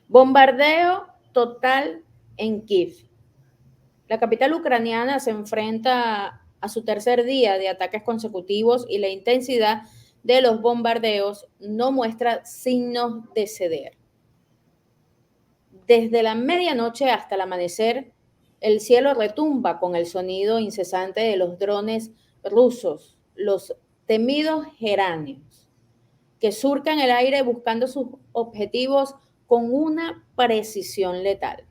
Bombardeo total en Kiev. La capital ucraniana se enfrenta a su tercer día de ataques consecutivos y la intensidad de los bombardeos no muestra signos de ceder. Desde la medianoche hasta el amanecer, el cielo retumba con el sonido incesante de los drones rusos, los temidos geranios, que surcan el aire buscando sus objetivos con una precisión letal.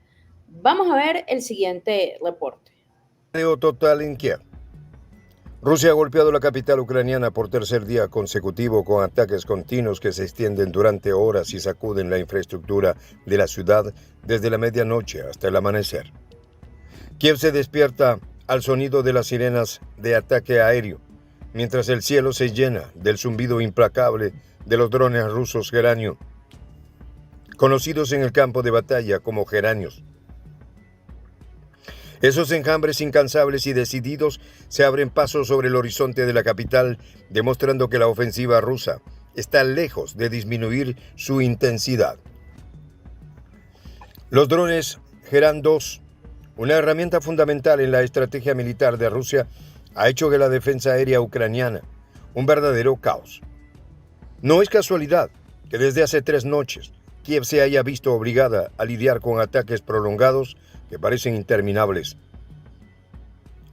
Vamos a ver el siguiente reporte. Total en Kiev. Rusia ha golpeado la capital ucraniana por tercer día consecutivo con ataques continuos que se extienden durante horas y sacuden la infraestructura de la ciudad desde la medianoche hasta el amanecer. Kiev se despierta al sonido de las sirenas de ataque aéreo, mientras el cielo se llena del zumbido implacable de los drones rusos Geranio, conocidos en el campo de batalla como geranios. Esos enjambres incansables y decididos se abren paso sobre el horizonte de la capital, demostrando que la ofensiva rusa está lejos de disminuir su intensidad. Los drones Geran 2, una herramienta fundamental en la estrategia militar de Rusia, ha hecho de la defensa aérea ucraniana un verdadero caos. No es casualidad que desde hace 3 noches Kiev se haya visto obligada a lidiar con ataques prolongados que parecen interminables.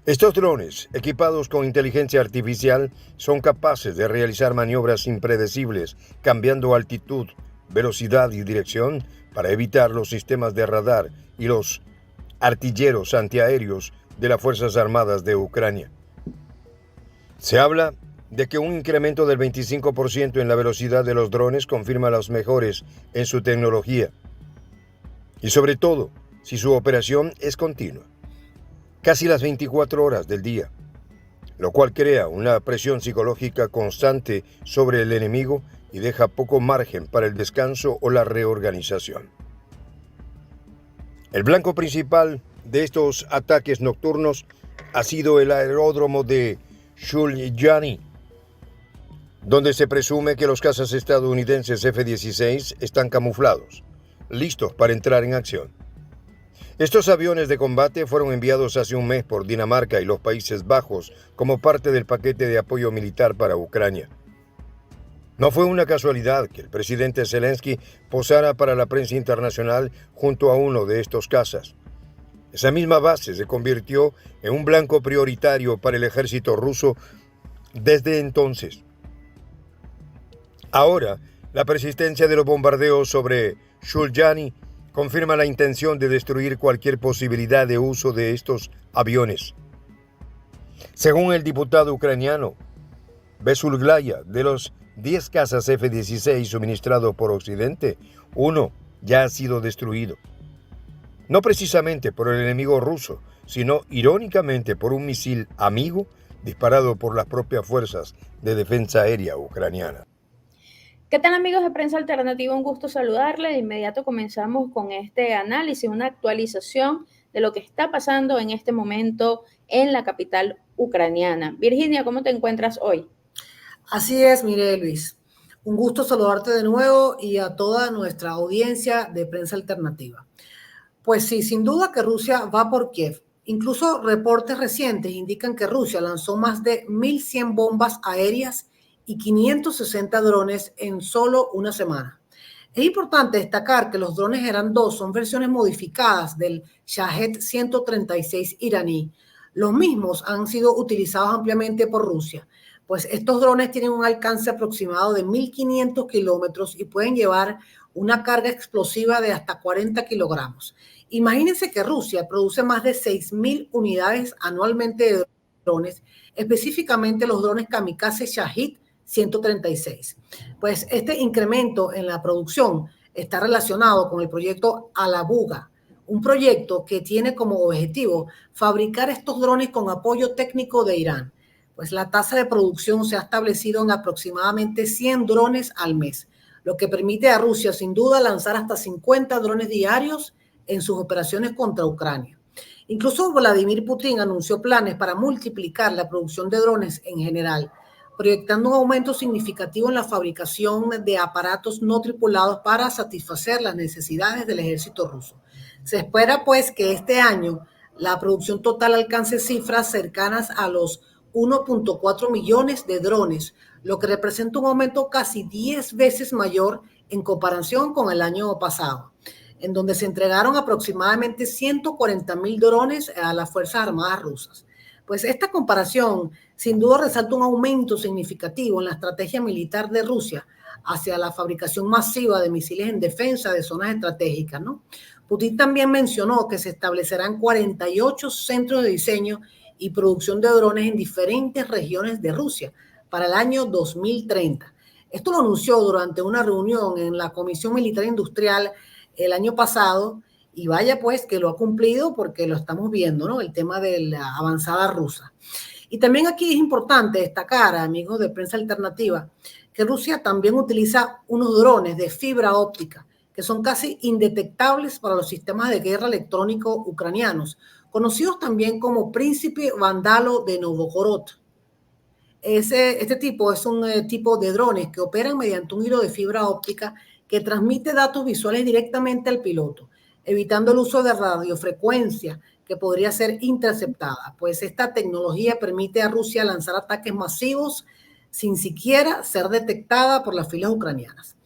Estos drones, equipados con inteligencia artificial, son capaces de realizar maniobras impredecibles, cambiando altitud, velocidad y dirección para evitar los sistemas de radar y los artilleros antiaéreos de las Fuerzas Armadas de Ucrania. Se habla de que un incremento del 25% en la velocidad de los drones confirma los mejores en su tecnología. Y sobre todo, si su operación es continua, casi las 24 horas del día, lo cual crea una presión psicológica constante sobre el enemigo y deja poco margen para el descanso o la reorganización. El blanco principal de estos ataques nocturnos ha sido el aeródromo de Shuljani, donde se presume que los cazas estadounidenses F-16 están camuflados, listos para entrar en acción. Estos aviones de combate fueron enviados hace un mes por Dinamarca y los Países Bajos como parte del paquete de apoyo militar para Ucrania. No fue una casualidad que el presidente Zelensky posara para la prensa internacional junto a uno de estos cazas. Esa misma base se convirtió en un blanco prioritario para el ejército ruso desde entonces. Ahora, la persistencia de los bombardeos sobre Shuljani confirma la intención de destruir cualquier posibilidad de uso de estos aviones. Según el diputado ucraniano Besulglaya, de los 10 cazas F-16 suministrados por Occidente, uno ya ha sido destruido. No precisamente por el enemigo ruso, sino irónicamente por un misil amigo disparado por las propias fuerzas de defensa aérea ucraniana. ¿Qué tal, amigos de Prensa Alternativa? Un gusto saludarles. De inmediato comenzamos con este análisis, una actualización de lo que está pasando en este momento en la capital ucraniana. Virginia, ¿cómo te encuentras hoy? Así es, mire, Luis. Un gusto saludarte de nuevo y a toda nuestra audiencia de Prensa Alternativa. Pues sí, sin duda que Rusia va por Kiev. Incluso reportes recientes indican que Rusia lanzó más de 1.100 bombas aéreas y 560 drones en solo una semana. Es importante destacar que los drones Geran 2 son versiones modificadas del Shahed 136 iraní. Los mismos han sido utilizados ampliamente por Rusia, pues estos drones tienen un alcance aproximado de 1.500 kilómetros y pueden llevar una carga explosiva de hasta 40 kilogramos. Imagínense que Rusia produce más de 6.000 unidades anualmente de drones, específicamente los drones Kamikaze Shahed 136. Pues este incremento en la producción está relacionado con el proyecto Alabuga, un proyecto que tiene como objetivo fabricar estos drones con apoyo técnico de Irán. Pues la tasa de producción se ha establecido en aproximadamente 100 drones al mes, lo que permite a Rusia sin duda lanzar hasta 50 drones diarios en sus operaciones contra Ucrania. Incluso Vladimir Putin anunció planes para multiplicar la producción de drones en general. proyectando un aumento significativo en la fabricación de aparatos no tripulados para satisfacer las necesidades del ejército ruso. Se espera pues que este año la producción total alcance cifras cercanas a los 1.4 millones de drones, lo que representa un aumento casi 10 veces mayor en comparación con el año pasado, en donde se entregaron aproximadamente 140.000 drones a las Fuerzas Armadas rusas. Pues esta comparación sin duda resalta un aumento significativo en la estrategia militar de Rusia hacia la fabricación masiva de misiles en defensa de zonas estratégicas, ¿no? Putin también mencionó que se establecerán 48 centros de diseño y producción de drones en diferentes regiones de Rusia para el año 2030. Esto lo anunció durante una reunión en la Comisión Militar Industrial el año pasado, y vaya pues que lo ha cumplido porque lo estamos viendo, ¿no? El tema de la avanzada rusa. Y también aquí es importante destacar, amigos de Prensa Alternativa, que Rusia también utiliza unos drones de fibra óptica que son casi indetectables para los sistemas de guerra electrónicos ucranianos, conocidos también como Príncipe Vándalo de Novgorod. Este tipo es un tipo de drones que operan mediante un hilo de fibra óptica que transmite datos visuales directamente al piloto, evitando el uso de radiofrecuencia que podría ser interceptada, pues esta tecnología permite a Rusia lanzar ataques masivos sin siquiera ser detectada por las filas ucranianas.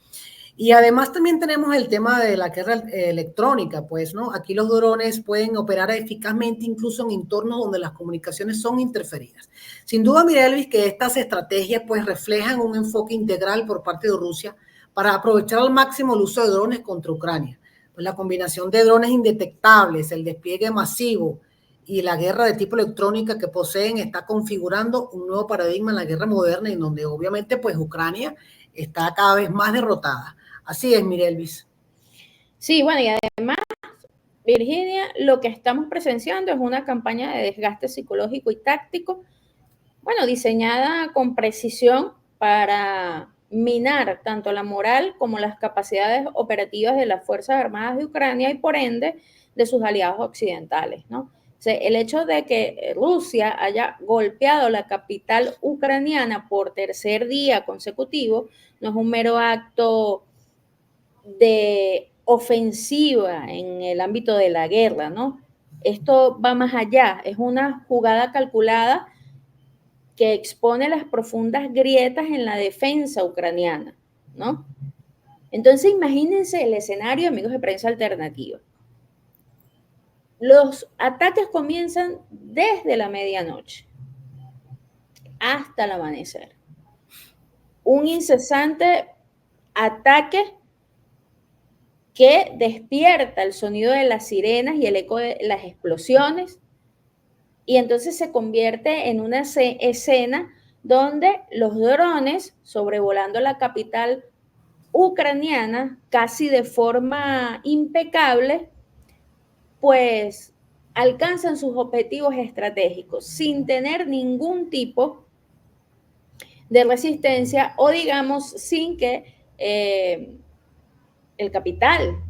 Y además también tenemos el tema de la guerra electrónica, pues, ¿no? Aquí los drones pueden operar eficazmente incluso en entornos donde las comunicaciones son interferidas. Sin duda, Mirelis, que estas estrategias pues reflejan un enfoque integral por parte de Rusia para aprovechar al máximo el uso de drones contra Ucrania. Pues la combinación de drones indetectables, el despliegue masivo y la guerra de tipo electrónica que poseen está configurando un nuevo paradigma en la guerra moderna, en donde obviamente pues Ucrania está cada vez más derrotada. Así es, Mirelvis. Sí, bueno, y además, Virginia, lo que estamos presenciando es una campaña de desgaste psicológico y táctico, bueno, diseñada con precisión para minar tanto la moral como las capacidades operativas de las Fuerzas Armadas de Ucrania y por ende de sus aliados occidentales, ¿no? O sea, el hecho de que Rusia haya golpeado la capital ucraniana por tercer día consecutivo no es un mero acto de ofensiva en el ámbito de la guerra, ¿no? Esto va más allá, es una jugada calculada que expone las profundas grietas en la defensa ucraniana, ¿no? Entonces, imagínense el escenario, amigos de Prensa Alternativa. Los ataques comienzan desde la medianoche hasta el amanecer. Un incesante ataque que despierta el sonido de las sirenas y el eco de las explosiones, y entonces se convierte en una escena donde los drones sobrevolando la capital ucraniana casi de forma impecable, pues alcanzan sus objetivos estratégicos sin tener ningún tipo de resistencia o digamos sin que el capital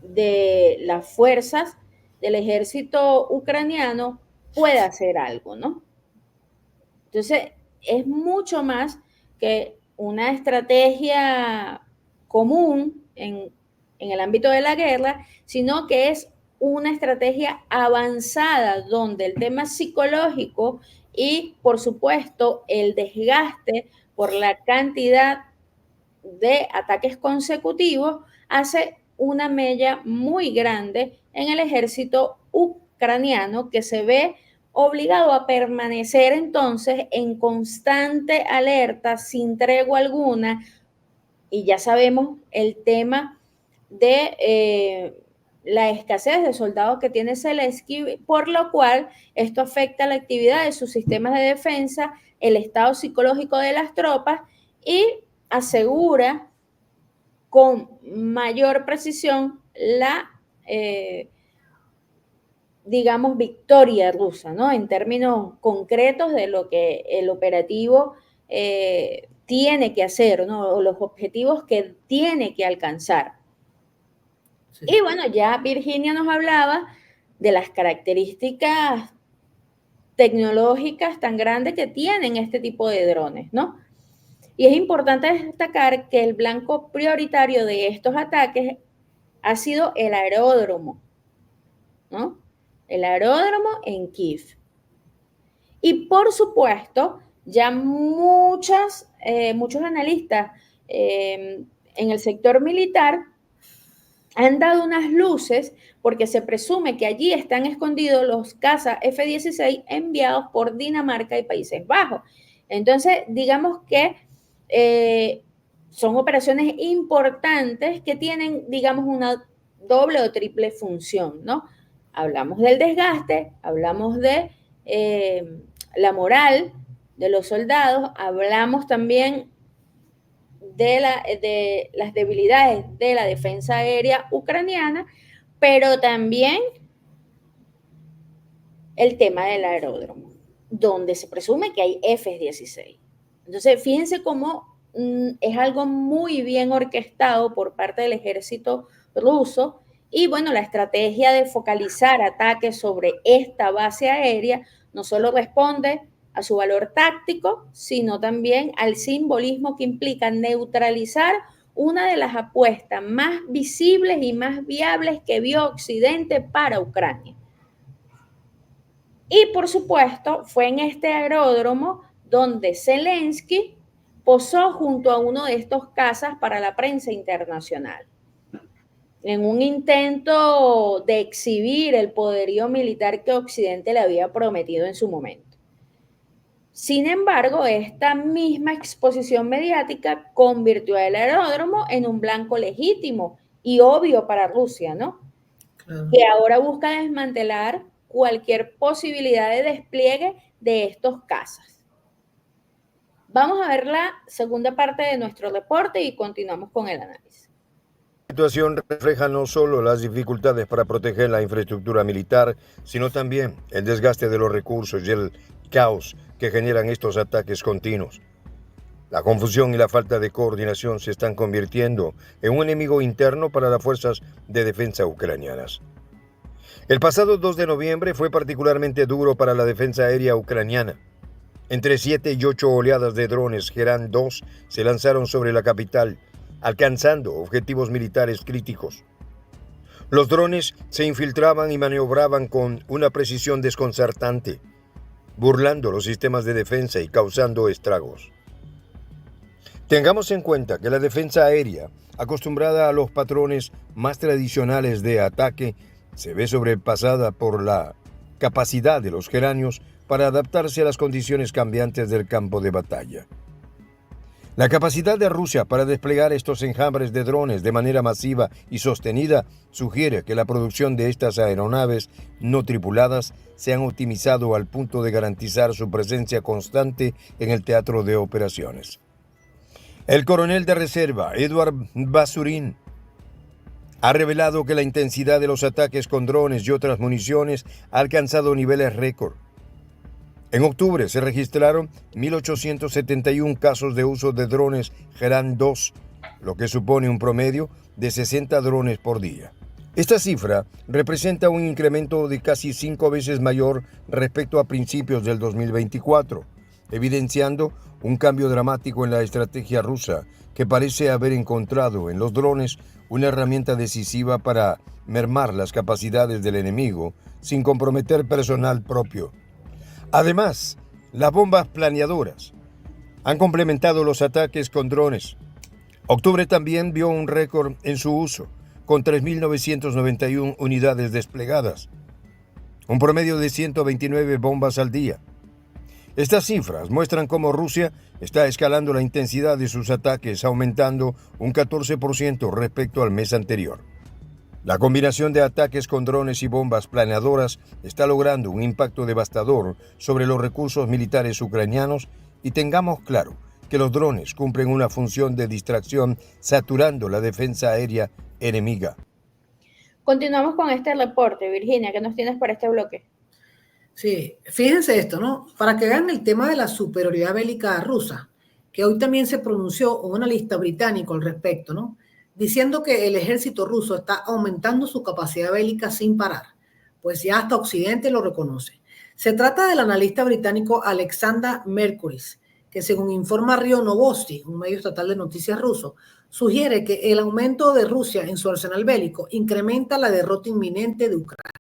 de las fuerzas del ejército ucraniano pueda hacer algo, ¿no? Entonces, es mucho más que una estrategia común en el ámbito de la guerra, sino que es una estrategia avanzada donde el tema psicológico y, por supuesto, el desgaste por la cantidad de ataques consecutivos hace una mella muy grande en el ejército ucraniano que se ve obligado a permanecer entonces en constante alerta, sin tregua alguna, y ya sabemos el tema de la escasez de soldados que tiene Zelensky, por lo cual esto afecta la actividad de sus sistemas de defensa, el estado psicológico de las tropas y asegura con mayor precisión la, digamos, victoria rusa, ¿no? En términos concretos de lo que el operativo tiene que hacer, ¿no? O los objetivos que tiene que alcanzar. Sí. Y bueno, ya Virginia nos hablaba de las características tecnológicas tan grandes que tienen este tipo de drones, ¿no? Y es importante destacar que el blanco prioritario de estos ataques ha sido el aeródromo, ¿no? El aeródromo en Kiev. Y por supuesto, ya muchos analistas en el sector militar han dado unas luces porque se presume que allí están escondidos los cazas F-16 enviados por Dinamarca y Países Bajos. Entonces, digamos que son operaciones importantes que tienen, digamos, una doble o triple función, ¿no? Hablamos del desgaste, hablamos de la moral de los soldados, hablamos también de las debilidades de la defensa aérea ucraniana, pero también el tema del aeródromo, donde se presume que hay F-16. Entonces, fíjense cómo es algo muy bien orquestado por parte del ejército ruso y, bueno, la estrategia de focalizar ataques sobre esta base aérea no solo responde a su valor táctico, sino también al simbolismo que implica neutralizar una de las apuestas más visibles y más viables que vio Occidente para Ucrania. Y por supuesto, fue en este aeródromo donde Zelensky posó junto a uno de estos cazas para la prensa internacional, en un intento de exhibir el poderío militar que Occidente le había prometido en su momento. Sin embargo, esta misma exposición mediática convirtió al aeródromo en un blanco legítimo y obvio para Rusia, ¿no? Claro. Que ahora busca desmantelar cualquier posibilidad de despliegue de estos cazas. Vamos a ver la segunda parte de nuestro reporte y continuamos con el análisis. La situación refleja no solo las dificultades para proteger la infraestructura militar, sino también el desgaste de los recursos y el caos que generan estos ataques continuos. La confusión y la falta de coordinación se están convirtiendo en un enemigo interno para las fuerzas de defensa ucranianas. El pasado 2 de noviembre fue particularmente duro para la defensa aérea ucraniana. Entre 7 y 8 oleadas de drones Gerán 2 se lanzaron sobre la capital, alcanzando objetivos militares críticos. Los drones se infiltraban y maniobraban con una precisión desconcertante, burlando los sistemas de defensa y causando estragos. Tengamos en cuenta que la defensa aérea, acostumbrada a los patrones más tradicionales de ataque, se ve sobrepasada por la capacidad de los geranios para adaptarse a las condiciones cambiantes del campo de batalla. La capacidad de Rusia para desplegar estos enjambres de drones de manera masiva y sostenida sugiere que la producción de estas aeronaves no tripuladas se han optimizado al punto de garantizar su presencia constante en el teatro de operaciones. El coronel de reserva, Eduard Basurin, ha revelado que la intensidad de los ataques con drones y otras municiones ha alcanzado niveles récord. En octubre se registraron 1.871 casos de uso de drones Gerán 2, lo que supone un promedio de 60 drones por día. Esta cifra representa un incremento de casi 5 veces mayor respecto a principios del 2024, evidenciando un cambio dramático en la estrategia rusa que parece haber encontrado en los drones una herramienta decisiva para mermar las capacidades del enemigo sin comprometer personal propio. Además, las bombas planeadoras han complementado los ataques con drones. Octubre también vio un récord en su uso, con 3.991 unidades desplegadas, un promedio de 129 bombas al día. Estas cifras muestran cómo Rusia está escalando la intensidad de sus ataques, aumentando un 14% respecto al mes anterior. La combinación de ataques con drones y bombas planeadoras está logrando un impacto devastador sobre los recursos militares ucranianos y tengamos claro que los drones cumplen una función de distracción saturando la defensa aérea enemiga. Continuamos con este reporte. Virginia, ¿qué nos tienes para este bloque? Sí, fíjense esto, ¿no? Para que vean el tema de la superioridad bélica rusa, que hoy también se pronunció un analista británico al respecto, ¿no? Diciendo que el ejército ruso está aumentando su capacidad bélica sin parar, pues ya hasta Occidente lo reconoce. Se trata del analista británico Alexander Mercuris, que según informa RIA Novosti, un medio estatal de noticias ruso, sugiere que el aumento de Rusia en su arsenal bélico incrementa la derrota inminente de Ucrania.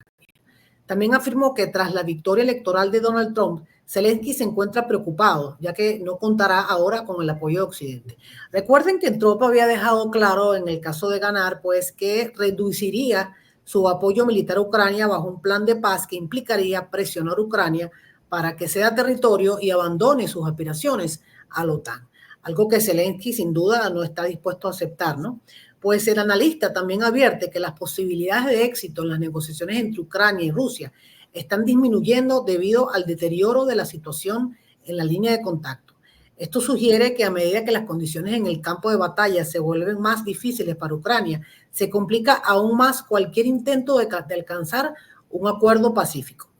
También afirmó que tras la victoria electoral de Donald Trump, Zelensky se encuentra preocupado, ya que no contará ahora con el apoyo de Occidente. Recuerden que Trump había dejado claro en el caso de ganar, pues que reduciría su apoyo militar a Ucrania bajo un plan de paz que implicaría presionar a Ucrania para que ceda territorio y abandone sus aspiraciones a la OTAN. Algo que Zelensky sin duda no está dispuesto a aceptar, ¿no? Pues el analista también advierte que las posibilidades de éxito en las negociaciones entre Ucrania y Rusia están disminuyendo debido al deterioro de la situación en la línea de contacto. Esto sugiere que a medida que las condiciones en el campo de batalla se vuelven más difíciles para Ucrania, se complica aún más cualquier intento de alcanzar un acuerdo pacífico.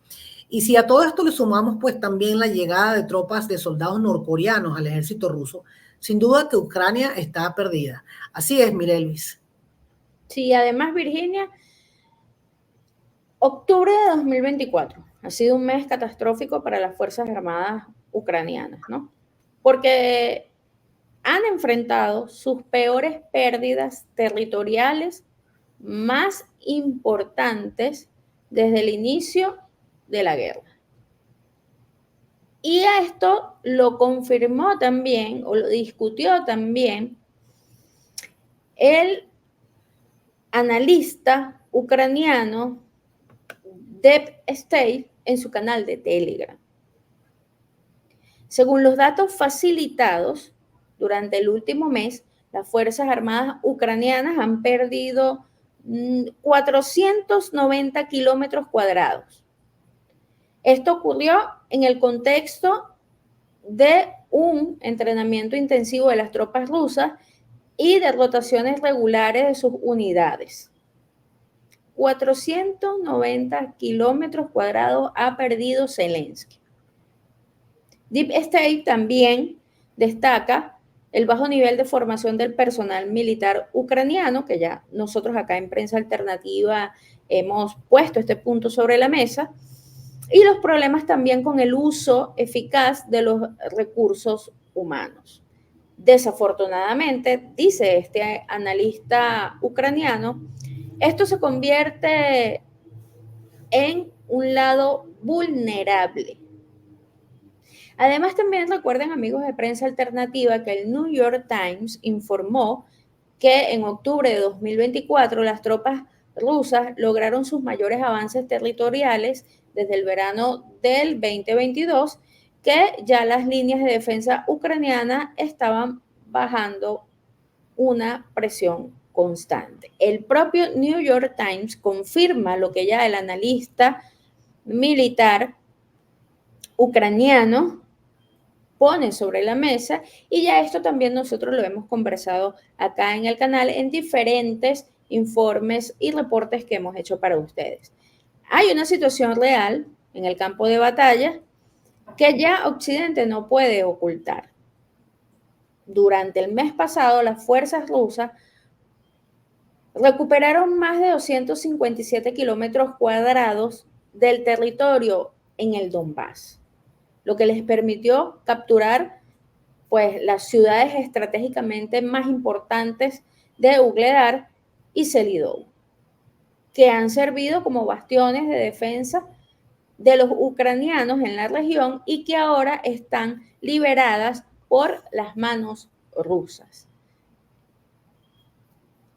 Y si a todo esto le sumamos pues también la llegada de tropas de soldados norcoreanos al ejército ruso, sin duda que Ucrania está perdida. Así es, Mirelis. Sí, además, Virginia, octubre de 2024 ha sido un mes catastrófico para las Fuerzas Armadas ucranianas, ¿no? Porque han enfrentado sus peores pérdidas territoriales más importantes desde el inicio de la guerra. Y a esto lo confirmó también, o lo discutió también, el analista ucraniano Deep State en su canal de Telegram. Según los datos facilitados durante el último mes, las Fuerzas Armadas ucranianas han perdido 490 kilómetros cuadrados. Esto ocurrió en el contexto de un entrenamiento intensivo de las tropas rusas y de rotaciones regulares de sus unidades. 490 kilómetros cuadrados ha perdido Zelensky. Deep State también destaca el bajo nivel de formación del personal militar ucraniano, que ya nosotros acá en Prensa Alternativa hemos puesto este punto sobre la mesa, y los problemas también con el uso eficaz de los recursos humanos. Desafortunadamente, dice este analista ucraniano, esto se convierte en un lado vulnerable. Además, también recuerden, amigos de Prensa Alternativa, que el New York Times informó que en octubre de 2024 las tropas rusas lograron sus mayores avances territoriales desde el verano del 2022, que ya las líneas de defensa ucranianas estaban bajando una presión constante. El propio New York Times confirma lo que ya el analista militar ucraniano pone sobre la mesa, y ya esto también nosotros lo hemos conversado acá en el canal en diferentes informes y reportes que hemos hecho para ustedes. Hay una situación real en el campo de batalla que ya Occidente no puede ocultar. Durante el mes pasado, las fuerzas rusas recuperaron más de 257 kilómetros cuadrados del territorio en el Donbass, lo que les permitió capturar pues, las ciudades estratégicamente más importantes de Ugledar y Selidov, que han servido como bastiones de defensa de los ucranianos en la región y que ahora están liberadas por las manos rusas.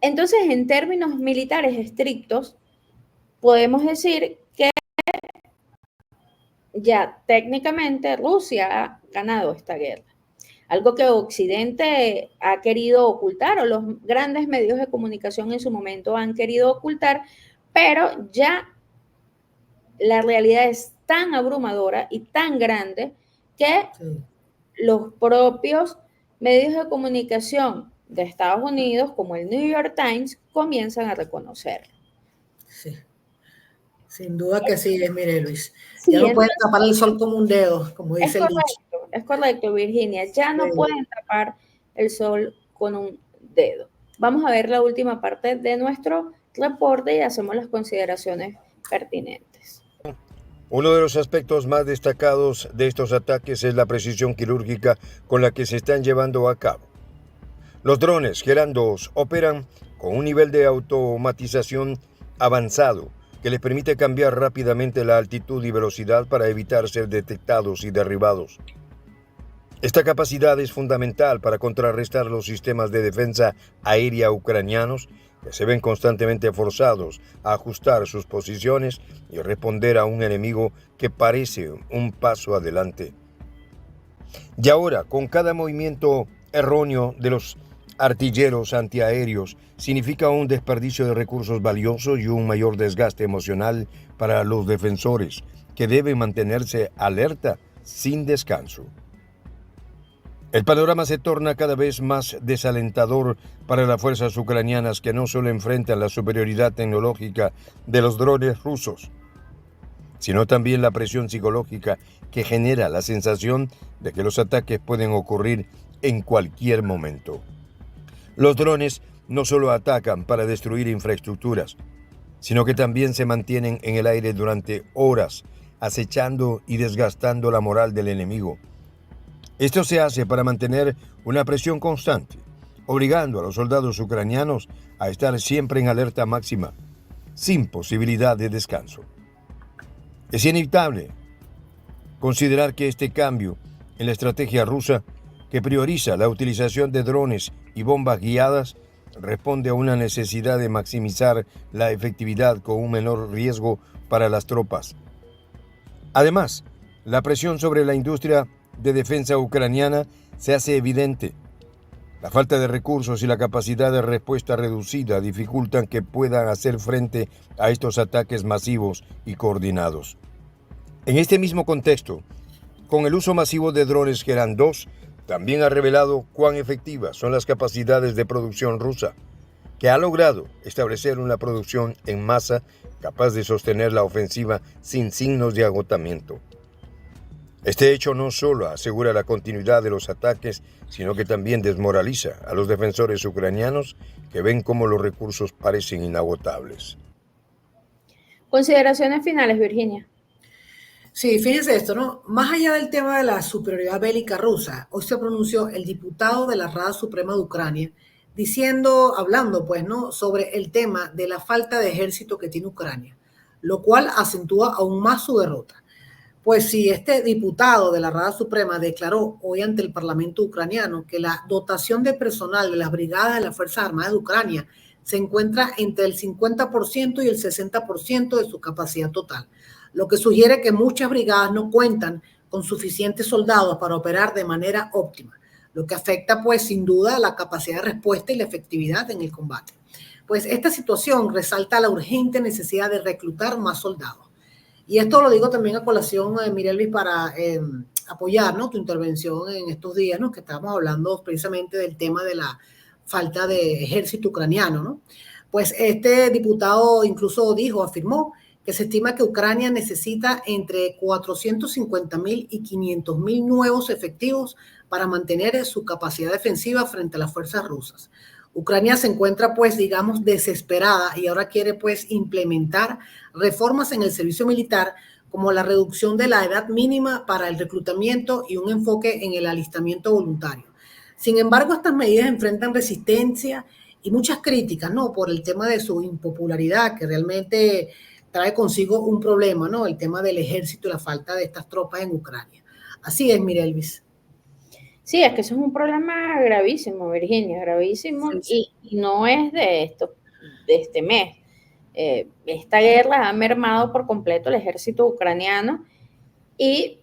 Entonces, en términos militares estrictos, podemos decir que ya técnicamente Rusia ha ganado esta guerra. Algo que Occidente ha querido ocultar, o los grandes medios de comunicación en su momento han querido ocultar, pero ya la realidad es tan abrumadora y tan grande que los propios medios de comunicación de Estados Unidos, como el New York Times, comienzan a reconocerlo. Sí, sin duda que sí, mire Luis. Sí, ya no pueden tapar el sol con un dedo, como dice el dicho. Es correcto, Virginia. Ya no pueden tapar el sol con un dedo. Vamos a ver la última parte de nuestro reporte y hacemos las consideraciones pertinentes. Uno de los aspectos más destacados de estos ataques es la precisión quirúrgica con la que se están llevando a cabo. Los drones Gerand 2 operan con un nivel de automatización avanzado que les permite cambiar rápidamente la altitud y velocidad para evitar ser detectados y derribados. Esta capacidad es fundamental para contrarrestar los sistemas de defensa aérea ucranianos que se ven constantemente forzados a ajustar sus posiciones y responder a un enemigo que parece un paso adelante. Y ahora, con cada movimiento erróneo de los artilleros antiaéreos, significa un desperdicio de recursos valiosos y un mayor desgaste emocional para los defensores, que deben mantenerse alerta sin descanso. El panorama se torna cada vez más desalentador para las fuerzas ucranianas que no solo enfrentan la superioridad tecnológica de los drones rusos, sino también la presión psicológica que genera la sensación de que los ataques pueden ocurrir en cualquier momento. Los drones no solo atacan para destruir infraestructuras, sino que también se mantienen en el aire durante horas, acechando y desgastando la moral del enemigo. Esto se hace para mantener una presión constante, obligando a los soldados ucranianos a estar siempre en alerta máxima, sin posibilidad de descanso. Es inevitable considerar que este cambio en la estrategia rusa, que prioriza la utilización de drones y bombas guiadas, responde a una necesidad de maximizar la efectividad con un menor riesgo para las tropas. Además, la presión sobre la industria de defensa ucraniana se hace evidente. La falta de recursos y la capacidad de respuesta reducida dificultan que puedan hacer frente a estos ataques masivos y coordinados. En este mismo contexto, con el uso masivo de drones Gerand 2, también ha revelado cuán efectivas son las capacidades de producción rusa, que ha logrado establecer una producción en masa capaz de sostener la ofensiva sin signos de agotamiento. Este hecho no solo asegura la continuidad de los ataques, sino que también desmoraliza a los defensores ucranianos que ven cómo los recursos parecen inagotables. Consideraciones finales, Virginia. Sí, fíjense esto, ¿no? Más allá del tema de la superioridad bélica rusa, hoy se pronunció el diputado de la Rada Suprema de Ucrania hablando, pues, ¿no?, sobre el tema de la falta de ejército que tiene Ucrania, lo cual acentúa aún más su derrota. Pues si este diputado de la Rada Suprema declaró hoy ante el Parlamento ucraniano que la dotación de personal de las brigadas de las Fuerzas Armadas de Ucrania se encuentra entre el 50% y el 60% de su capacidad total, lo que sugiere que muchas brigadas no cuentan con suficientes soldados para operar de manera óptima, lo que afecta pues sin duda la capacidad de respuesta y la efectividad en el combate. Pues esta situación resalta la urgente necesidad de reclutar más soldados. Y esto lo digo también a colación, Mirelis, para apoyar, ¿no?, tu intervención en estos días, ¿no?, que estábamos hablando precisamente del tema de la falta de ejército ucraniano, ¿no? Pues este diputado incluso afirmó que se estima que Ucrania necesita entre 450,000 y 500,000 nuevos efectivos para mantener su capacidad defensiva frente a las fuerzas rusas. Ucrania se encuentra, pues, digamos, desesperada y ahora quiere, pues, implementar reformas en el servicio militar, como la reducción de la edad mínima para el reclutamiento y un enfoque en el alistamiento voluntario. Sin embargo, estas medidas enfrentan resistencia y muchas críticas, ¿no?, por el tema de su impopularidad, que realmente trae consigo un problema, ¿no?, el tema del ejército y la falta de estas tropas en Ucrania. Así es, Mirelvis. Sí, es que eso es un problema gravísimo, Virginia, gravísimo, sí. Y no es de este mes. Esta guerra ha mermado por completo el ejército ucraniano y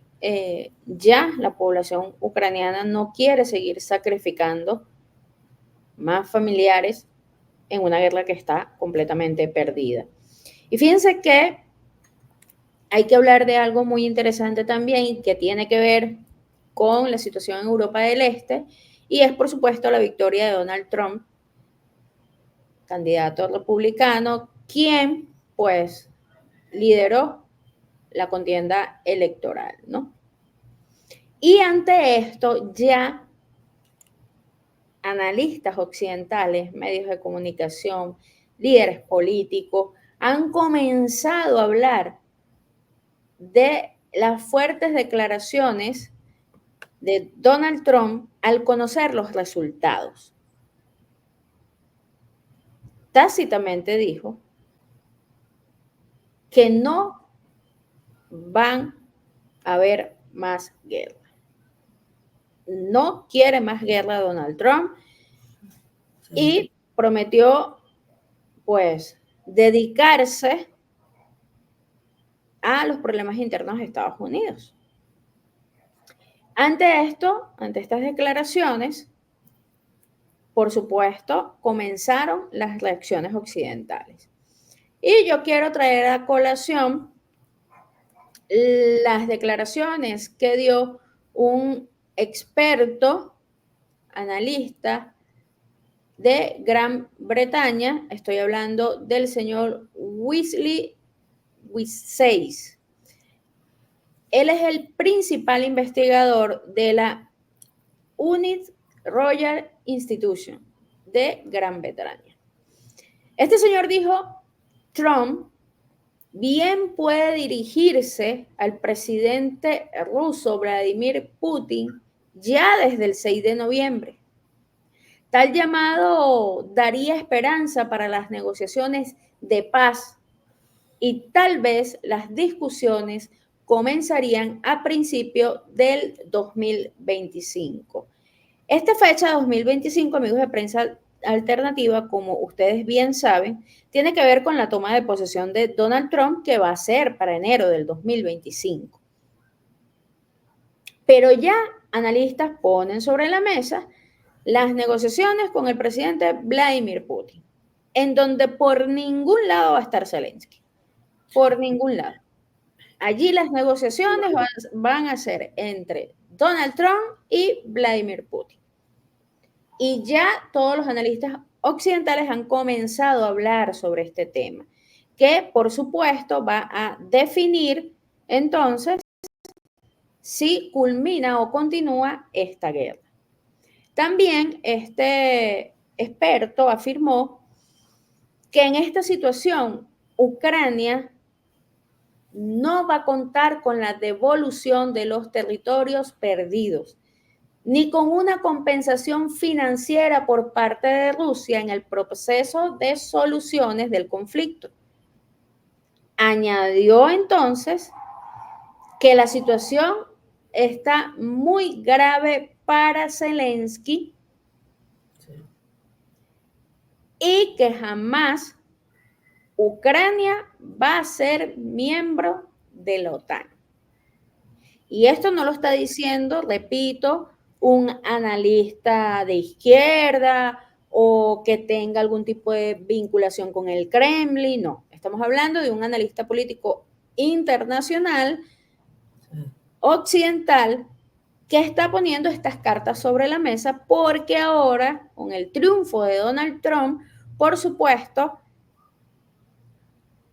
ya la población ucraniana no quiere seguir sacrificando más familiares en una guerra que está completamente perdida. Y fíjense que hay que hablar de algo muy interesante también que tiene que ver con la situación en Europa del Este, y es, por supuesto, la victoria de Donald Trump, candidato republicano, quien, pues, lideró la contienda electoral, ¿no? Y ante esto, ya analistas occidentales, medios de comunicación, líderes políticos, han comenzado a hablar de las fuertes declaraciones de Donald Trump al conocer los resultados. Tácitamente dijo que no van a haber más guerra. No quiere más guerra Donald Trump y prometió, pues, dedicarse a los problemas internos de Estados Unidos. Ante esto, ante estas declaraciones, por supuesto, comenzaron las reacciones occidentales. Y yo quiero traer a colación las declaraciones que dio un experto, analista de Gran Bretaña, estoy hablando del señor Wesley Wissais. Él es el principal investigador de la Unit Royal Institution de Gran Bretaña. Este señor dijo, Trump bien puede dirigirse al presidente ruso Vladimir Putin ya desde el 6 de noviembre. Tal llamado daría esperanza para las negociaciones de paz y tal vez las discusiones comenzarían a principios del 2025. Esta fecha 2025, amigos de Prensa Alternativa, como ustedes bien saben, tiene que ver con la toma de posesión de Donald Trump, que va a ser para enero del 2025. Pero ya analistas ponen sobre la mesa las negociaciones con el presidente Vladimir Putin, en donde por ningún lado va a estar Zelensky. Por ningún lado. Allí las negociaciones van a ser entre Donald Trump y Vladimir Putin. Y ya todos los analistas occidentales han comenzado a hablar sobre este tema, que por supuesto va a definir entonces si culmina o continúa esta guerra. También este experto afirmó que en esta situación Ucrania no va a contar con la devolución de los territorios perdidos, ni con una compensación financiera por parte de Rusia en el proceso de soluciones del conflicto. Añadió entonces que la situación está muy grave para Zelensky y que jamás Ucrania va a ser miembro de la OTAN. Y esto no lo está diciendo, repito, un analista de izquierda o que tenga algún tipo de vinculación con el Kremlin, no. Estamos hablando de un analista político internacional, occidental, que está poniendo estas cartas sobre la mesa porque ahora, con el triunfo de Donald Trump, por supuesto,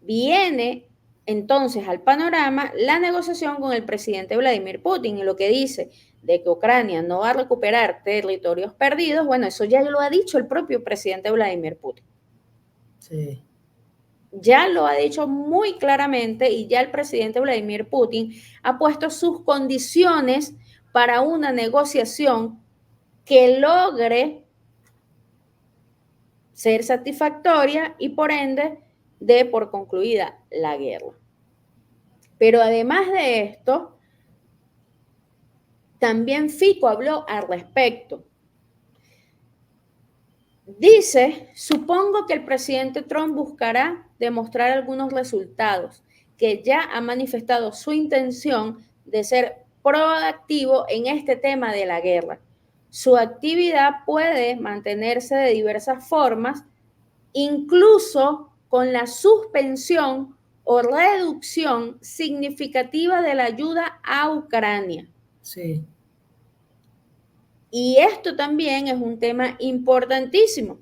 viene entonces al panorama la negociación con el presidente Vladimir Putin y lo que dice de que Ucrania no va a recuperar territorios perdidos, bueno, eso ya lo ha dicho el propio presidente Vladimir Putin. Sí. Ya lo ha dicho muy claramente y ya el presidente Vladimir Putin ha puesto sus condiciones para una negociación que logre ser satisfactoria y por ende dé por concluida la guerra. Pero además de esto, también Fico habló al respecto. Dice, supongo que el presidente Trump buscará demostrar algunos resultados, que ya ha manifestado su intención de ser proactivo en este tema de la guerra. Su actividad puede mantenerse de diversas formas, incluso con la suspensión o reducción significativa de la ayuda a Ucrania. Sí. Y esto también es un tema importantísimo.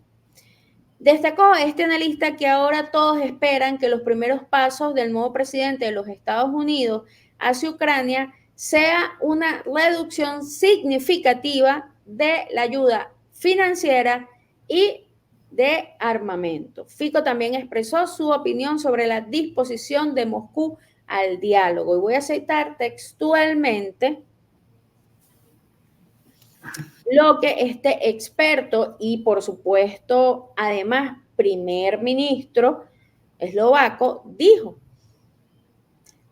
Destacó este analista que ahora todos esperan que los primeros pasos del nuevo presidente de los Estados Unidos hacia Ucrania sea una reducción significativa de la ayuda financiera y de armamento. Fico también expresó su opinión sobre la disposición de Moscú al diálogo. Y voy a citar textualmente lo que este experto y, por supuesto, además, primer ministro eslovaco dijo.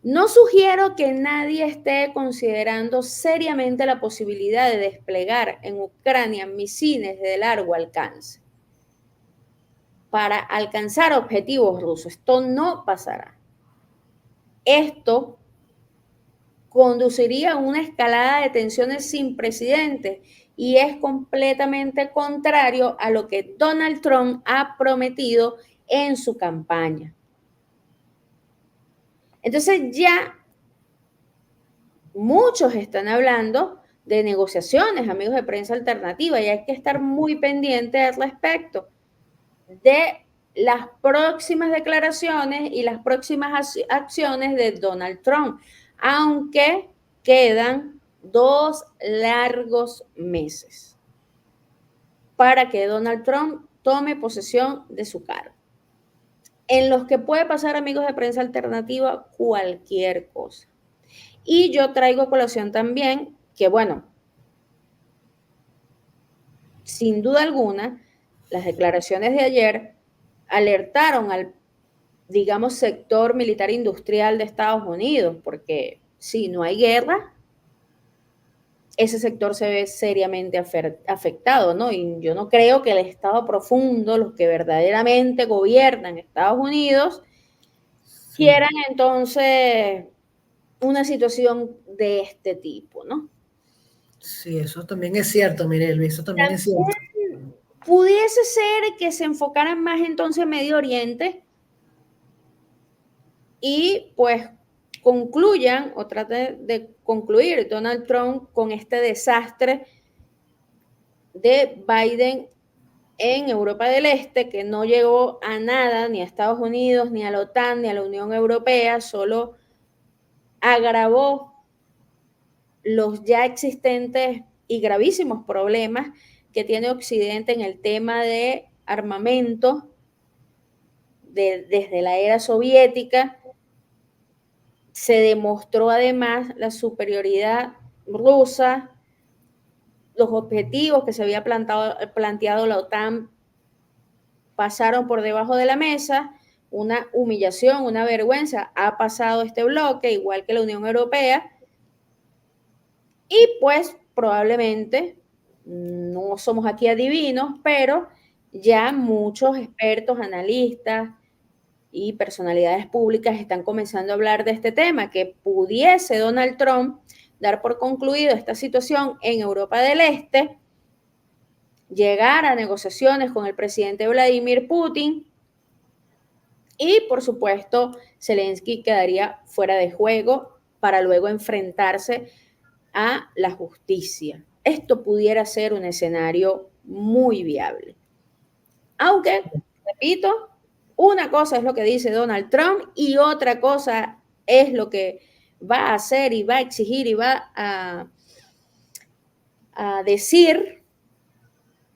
No sugiero que nadie esté considerando seriamente la posibilidad de desplegar en Ucrania misiles de largo alcance para alcanzar objetivos rusos. Esto no pasará. Esto conduciría a una escalada de tensiones sin precedentes y es completamente contrario a lo que Donald Trump ha prometido en su campaña. Entonces ya muchos están hablando de negociaciones, amigos de Prensa Alternativa, y hay que estar muy pendientes al respecto de las próximas declaraciones y las próximas acciones de Donald Trump, aunque quedan 2 largos meses para que Donald Trump tome posesión de su cargo, en los que puede pasar, amigos de Prensa Alternativa, cualquier cosa. Y yo traigo a colación también que, bueno, sin duda alguna, las declaraciones de ayer alertaron al, digamos, sector militar industrial de Estados Unidos, porque si no hay guerra, ese sector se ve seriamente afectado, ¿no? Y yo no creo que el Estado profundo, los que verdaderamente gobiernan Estados Unidos, quieran entonces una situación de este tipo, ¿no? Sí, eso también es cierto, Mirelvi, eso también es cierto. Pudiese ser que se enfocaran más entonces en Medio Oriente y pues concluyan o traten de concluir Donald Trump con este desastre de Biden en Europa del Este, que no llegó a nada, ni a Estados Unidos, ni a la OTAN, ni a la Unión Europea, solo agravó los ya existentes y gravísimos problemas que tiene Occidente en el tema de armamento desde la era soviética. Se demostró además la superioridad rusa, los objetivos que se había planteado la OTAN pasaron por debajo de la mesa, una humillación, una vergüenza ha pasado este bloque, igual que la Unión Europea, y pues probablemente, no somos aquí adivinos, pero ya muchos expertos, analistas y personalidades públicas están comenzando a hablar de este tema, que pudiese Donald Trump dar por concluido esta situación en Europa del Este, llegar a negociaciones con el presidente Vladimir Putin y, por supuesto, Zelensky quedaría fuera de juego para luego enfrentarse a la justicia. Esto pudiera ser un escenario muy viable. Aunque, repito, una cosa es lo que dice Donald Trump y otra cosa es lo que va a hacer y va a exigir y va a decir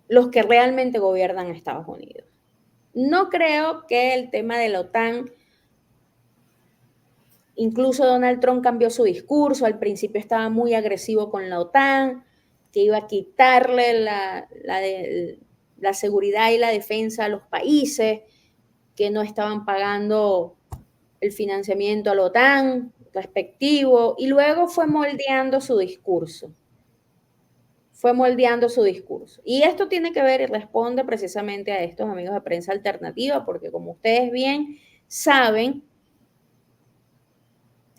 los que realmente gobiernan Estados Unidos. No creo que el tema de la OTAN, incluso Donald Trump cambió su discurso, al principio estaba muy agresivo con la OTAN, que iba a quitarle la seguridad y la defensa a los países que no estaban pagando el financiamiento a la OTAN respectivo, y luego fue moldeando su discurso. Y esto tiene que ver y responde precisamente a estos amigos de Prensa Alternativa, porque como ustedes bien saben,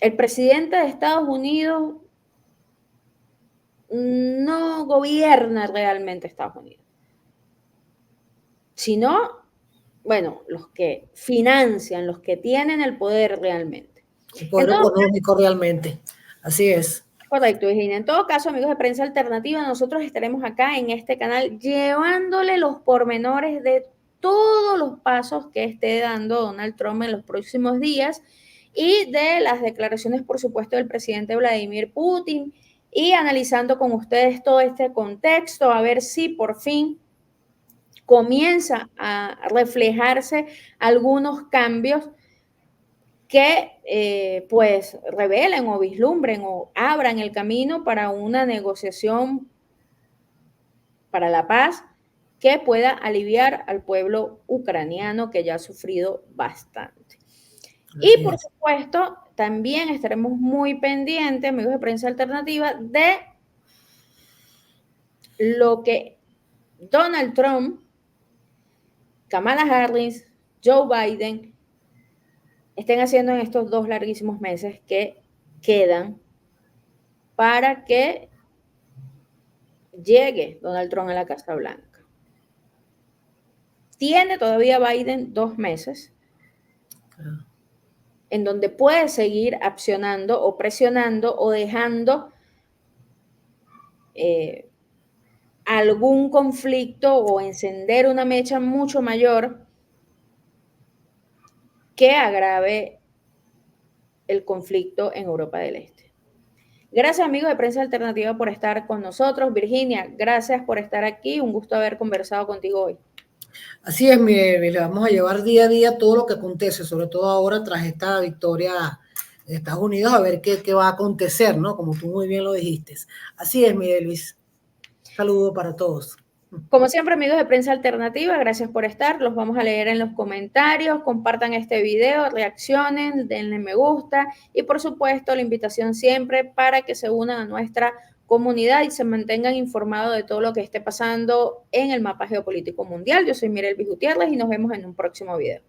el presidente de Estados Unidos no gobierna realmente Estados Unidos, sino, bueno, los que financian, los que tienen el poder realmente. El poder económico realmente, así es. Correcto, Virginia. En todo caso, amigos de Prensa Alternativa, nosotros estaremos acá en este canal llevándole los pormenores de todos los pasos que esté dando Donald Trump en los próximos días y de las declaraciones, por supuesto, del presidente Vladimir Putin y analizando con ustedes todo este contexto, a ver si por fin comienza a reflejarse algunos cambios que pues revelen o vislumbren o abran el camino para una negociación para la paz que pueda aliviar al pueblo ucraniano que ya ha sufrido bastante. Y por supuesto, también estaremos muy pendientes, amigos de Prensa Alternativa, de lo que Donald Trump, Kamala Harris, Joe Biden estén haciendo en estos 2 larguísimos meses que quedan para que llegue Donald Trump a la Casa Blanca. Tiene todavía Biden 2 meses en donde puede seguir accionando o presionando o dejando algún conflicto o encender una mecha mucho mayor que agrave el conflicto en Europa del Este. Gracias, amigos de Prensa Alternativa, por estar con nosotros. Virginia, gracias por estar aquí. Un gusto haber conversado contigo hoy. Así es, Miguel, le vamos a llevar día a día todo lo que acontece, sobre todo ahora tras esta victoria de Estados Unidos, a ver qué va a acontecer, ¿no? Como tú muy bien lo dijiste. Así es, Miguel Luis. Saludo para todos. Como siempre, amigos de Prensa Alternativa, gracias por estar. Los vamos a leer en los comentarios. Compartan este video, reaccionen, denle me gusta y, por supuesto, la invitación siempre para que se unan a nuestra comunidad y se mantengan informados de todo lo que esté pasando en el mapa geopolítico mundial. Yo soy Mirelvis Gutiérrez y nos vemos en un próximo video.